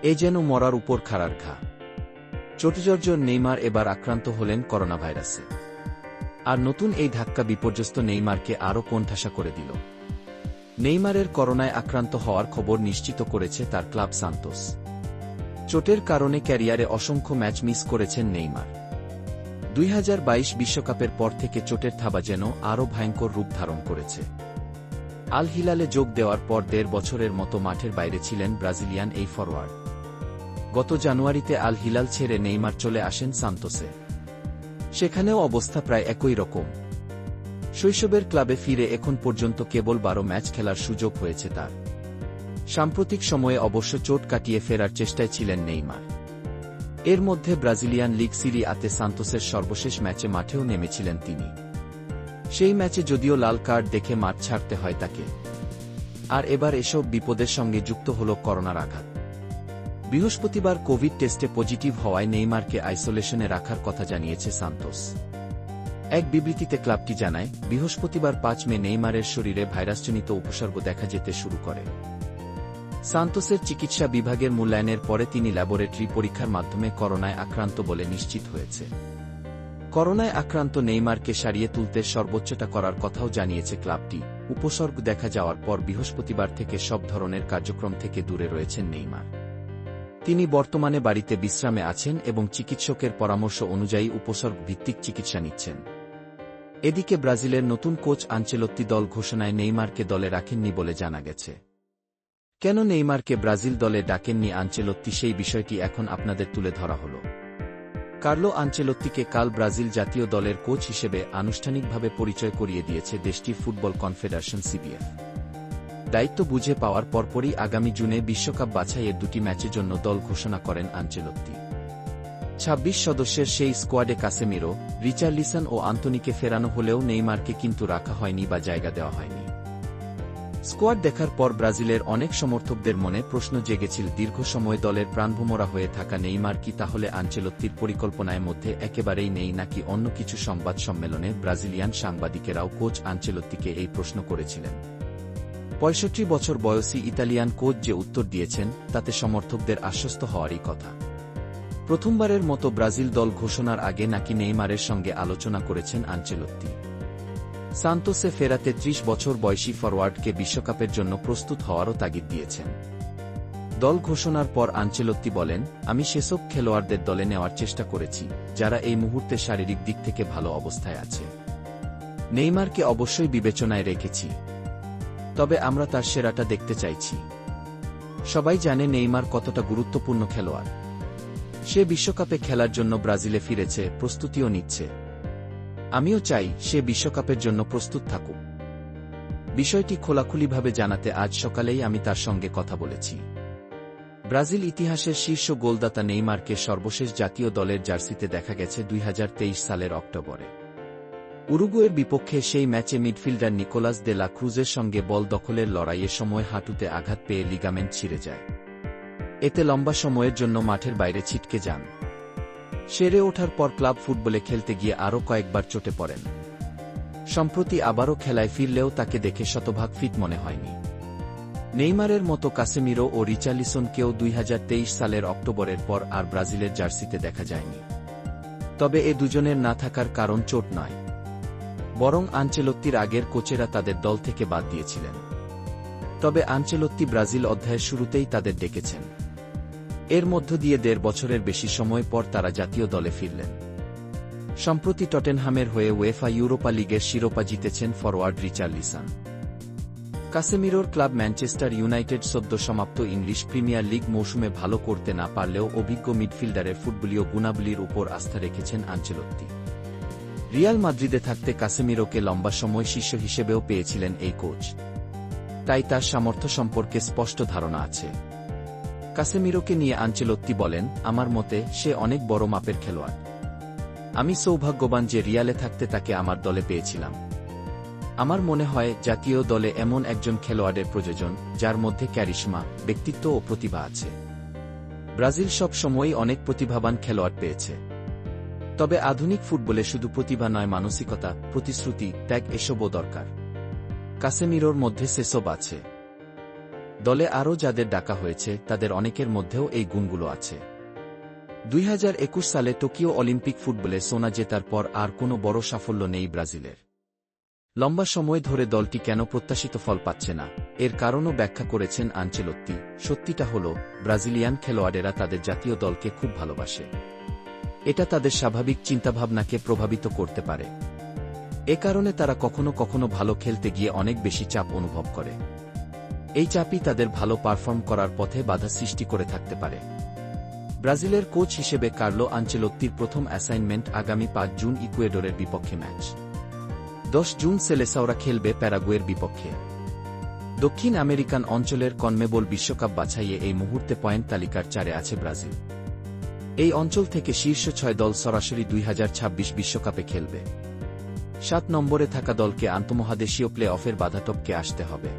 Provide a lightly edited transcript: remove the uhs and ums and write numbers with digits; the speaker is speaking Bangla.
এ যেন মরার উপর খাড়ার ঘা। চোটজর্জর নেইমার এবার আক্রান্ত হলেন করোনা ভাইরাসে। আর নতুন এই ধাক্কা বিপর্যস্ত নেইমারকে আরও কোণঠাসা করে দিল। নেইমারের করোনায় আক্রান্ত হওয়ার খবর নিশ্চিত করেছে তার ক্লাব সান্তোস। চোটের কারণে ক্যারিয়ারে অসংখ্য ম্যাচ মিস করেছেন নেইমার। 2022 বিশ্বকাপের পর থেকে চোটের থাবা যেন আরও ভয়ঙ্কর রূপ ধারণ করেছে। আল হিলালে যোগ দেওয়ার পর 1.5 বছরের মতো মাঠের বাইরে ছিলেন ব্রাজিলিয়ান এই ফরোয়ার্ড। গত জানুয়ারিতে আল হিলাল ছেড়ে নেইমার চলে আসেন সান্তোসে। সেখানেও অবস্থা প্রায় একই রকম। শৈশবের ক্লাবে ফিরে এখন পর্যন্ত কেবল 12 ম্যাচ খেলার সুযোগ হয়েছে তার। সাম্প্রতিক সময়ে অবশ্য চোট কাটিয়ে ফেরার চেষ্টায় ছিলেন নেইমার। এর মধ্যে ব্রাজিলিয়ান লিগ সিরি আতে সান্তোসের সর্বশেষ ম্যাচে মাঠেও নেমেছিলেন তিনি। সেই ম্যাচে যদিও লাল কার্ড দেখে মাঠ ছাড়তে হয় তাকে। আর এবার এসব বিপদের সঙ্গে যুক্ত হল করোনার আঘাত। বৃহস্পতিবার কোভিড টেস্টে পজিটিভ হওয়ায় নেইমারকে আইসোলেশনে রাখার কথা জানিয়েছে সান্তোস। এক বিবৃতিতে ক্লাবটি জানায়, বৃহস্পতিবার 5 মে নেইমারের শরীরে ভাইরাসজনিত উপসর্গ দেখা যেতে শুরু করে। সান্তোসের চিকিৎসা বিভাগের মূল্যায়নের পরে তিনি ল্যাবরেটরি পরীক্ষার মাধ্যমে করোনায় আক্রান্ত বলে নিশ্চিত হয়েছে। করোনায় আক্রান্ত নেইমারকে সারিয়ে তুলতে সর্বোচ্চটা করার কথাও জানিয়েছে ক্লাবটি। উপসর্গ দেখা যাওয়ার পর বৃহস্পতিবার থেকে সব ধরনের কার্যক্রম থেকে দূরে রয়েছেন নেইমার। তিনি বর্তমানে বাড়িতে বিশ্রামে আছেন এবং চিকিৎসকের পরামর্শ অনুযায়ী উপসর্গ ভিত্তিক চিকিৎসা নিচ্ছেন। এদিকে ব্রাজিলের নতুন কোচ আনচেলত্তি দল ঘোষণায় নেইমারকে দলে রাখেননি বলে জানা গেছে। কেন নেইমারকে ব্রাজিল দলে ডাকেননি আনচেলত্তি, সেই বিষয়টি এখন আপনাদের তুলে ধরা হল। কার্লো আনচেলত্তিকে কাল ব্রাজিল জাতীয় দলের কোচ হিসেবে আনুষ্ঠানিকভাবে পরিচয় করিয়ে দিয়েছে দেশটির ফুটবল কনফেডারেশন সিবিএফ। দায়িত্ব বুঝে পাওয়ার পরপরই আগামী জুনে বিশ্বকাপ বাছাইয়ের 2টি ম্যাচের জন্য দল ঘোষণা করেন আনচেলত্তি। 26 সদস্যের সেই স্কোয়াডে কাসেমিরো, রিচার্লিসন ও আন্তোনিকে ফেরানো হলেও নেইমারকে কিন্তু রাখা হয়নি বা জায়গা দেওয়া হয়নি। স্কোয়াড দেখার পর ব্রাজিলের অনেক সমর্থকদের মনে প্রশ্ন জেগেছিল, দীর্ঘ সময় দলের প্রাণভোমরা হয়ে থাকা নেইমার কি তাহলে আনচেলত্তির পরিকল্পনার মধ্যে একেবারেই নেই নাকি অন্য কিছু? সংবাদ সম্মেলনে ব্রাজিলিয়ান সাংবাদিকেরাও কোচ আনচেলত্তিকে এই প্রশ্ন করেছিলেন। 65 বছর বয়সী ইতালিয়ান কোচ যে উত্তর দিয়েছেন তাতে সমর্থকদের আশ্বস্ত হওয়ারই কথা। প্রথমবারের মতো ব্রাজিল দল ঘোষণার আগে নাকি নেইমারের সঙ্গে আলোচনা করেছেন আনচেলত্তি। সান্তোসে ফেরা 33 বছর বয়সী ফরওয়ার্ডকে বিশ্বকাপের জন্য প্রস্তুত হওয়ারও তাগিদ দিয়েছেন। দল ঘোষণার পর আনচেলত্তি বলেন, আমি সেসব খেলোয়াড়দের দলে নেওয়ার চেষ্টা করেছি যারা এই মুহূর্তে শারীরিক দিক থেকে ভালো অবস্থায় আছে। নেইমারকে অবশ্যই বিবেচনায় রেখেছি, তবে আমরা তার সেরাটা দেখতে চাইছি। সবাই জানে নেইমার কতটা গুরুত্বপূর্ণ খেলোয়াড়। সে বিশ্বকাপে খেলার জন্য ব্রাজিলে ফিরেছে, প্রস্তুতিও নিচ্ছে। আমিও চাই সে বিশ্বকাপের জন্য প্রস্তুত থাকুক। বিষয়টি খোলাখুলিভাবে জানাতে আজ সকালেই আমি তার সঙ্গে কথা বলেছি। ব্রাজিল ইতিহাসের শীর্ষ গোলদাতা নেইমারকে সর্বশেষ জাতীয় দলের জার্সিতে দেখা গেছে 2023 সালের অক্টোবরে। উরুগুয়ের বিপক্ষে সেই ম্যাচে মিডফিল্ডার নিকোলাস দে লা ক্রুজের সঙ্গে বল দখলের লড়াইয়ের সময় হাঁটুতে আঘাত পেয়ে লিগামেন্ট ছিঁড়ে যায়। এতে লম্বা সময়ের জন্য মাঠের বাইরে ছিটকে যান। সেরে ওঠার পর ক্লাব ফুটবলে খেলতে গিয়ে আরও কয়েকবার চোটে পড়েন। সম্প্রতি আবারও খেলায় ফিরলেও তাকে দেখে শতভাগ ফিট মনে হয়নি। নেইমারের মতো কাসেমিরো ও রিচার্লিসনকেও 2023 সালের অক্টোবরের পর আর ব্রাজিলের জার্সিতে দেখা যায়নি। তবে এ দুজনের না থাকার কারণ চোট নয়, বরং আনচেলত্তির আগের কোচেরা তাদের দল থেকে বাদ দিয়েছিলেন। তবে আনচেলত্তি ব্রাজিল অধ্যায়ের শুরুতেই তাদের ডেকেছেন। এর মধ্য দিয়ে 1.5 বছরের বেশি সময় পর তারা জাতীয় দলে ফিরলেন। সম্প্রতি টটেনহামের হয়ে উয়েফা ইউরোপা লিগের শিরোপা জিতেছেন ফরওয়ার্ড রিচার্লিসন। কাসেমিরোর ক্লাব ম্যানচেস্টার ইউনাইটেড সদ্য সমাপ্ত ইংলিশ প্রিমিয়ার লিগ মৌসুমে ভালো করতে না পারলেও অভিজ্ঞ মিডফিল্ডারের ফুটবলীয় গুণাবলীর উপর আস্থা রেখেছেন আনচেলত্তি। রিয়াল মাদ্রিদে থাকতে কাসেমিরোকে লম্বা সময় শিষ্য হিসেবেও পেয়েছিলেন এই কোচ, তাই তার সামর্থ্য সম্পর্কে স্পষ্ট ধারণা আছে। কাসেমিরোকে নিয়ে আনচেলত্তি বলেন, আমার মতে সে অনেক বড় মাপের খেলোয়াড়। আমি সৌভাগ্যবান যে রিয়ালে থাকতে তাকে আমার দলে পেয়েছিলাম। আমার মনে হয় জাতীয় দলে এমন একজন খেলোয়াড়ের প্রয়োজন যার মধ্যে ক্যারিশমা, ব্যক্তিত্ব ও প্রতিভা আছে। ব্রাজিল সব সময়ই অনেক প্রতিভাবান খেলোয়াড় পেয়েছে, তবে আধুনিক ফুটবলে শুধু প্রতিভা নয়, মানসিকতা, প্রতিশ্রুতি, ত্যাগ এসবও দরকার। কাসেমিরোর মধ্যে সেসব আছে। দলে আরও যাদের ডাকা হয়েছে তাদের অনেকের মধ্যেও এই গুণগুলো আছে। 2021 সালে টোকিও অলিম্পিক ফুটবলে সোনা জেতার পর আর কোনো বড় সাফল্য নেই ব্রাজিলের। লম্বা সময় ধরে দলটি কেন প্রত্যাশিত ফল পাচ্ছে না, এর কারণও ব্যাখ্যা করেছেন আনচেলত্তি। সত্যিটা হল, ব্রাজিলিয়ান খেলোয়াড়েরা তাদের জাতীয় দলকে খুব ভালোবাসে। এটা তাদের স্বাভাবিক চিন্তাভাবনাকে প্রভাবিত করতে পারে। এ কারণে তারা কখনো কখনো ভালো খেলতে গিয়ে অনেক বেশি চাপ অনুভব করে। এই চাপই তাদের ভালো পারফর্ম করার পথে বাধা সৃষ্টি করে থাকতে পারে। ব্রাজিলের কোচ হিসেবে কার্লো আনচেলত্তির প্রথম অ্যাসাইনমেন্ট আগামী 5 জুন ইকুয়েডরের বিপক্ষে ম্যাচ। 10 জুন সেলেসাওরা খেলবে প্যারাগুয়ের বিপক্ষে। দক্ষিণ আমেরিকান অঞ্চলের কনমেবল বিশ্বকাপ বাছাইয়ে এই মুহূর্তে পয়েন্ট তালিকার 4-এ আছে ব্রাজিল। এই অঞ্চল থেকে শীর্ষ 6 দল সরাসরি 2026 বিশ্বকাপে খেলবে। 7 নম্বরে থাকা দলকে আন্তঃমহাদেশীয় প্লে অফের বাধা টপকে আসতে হবে।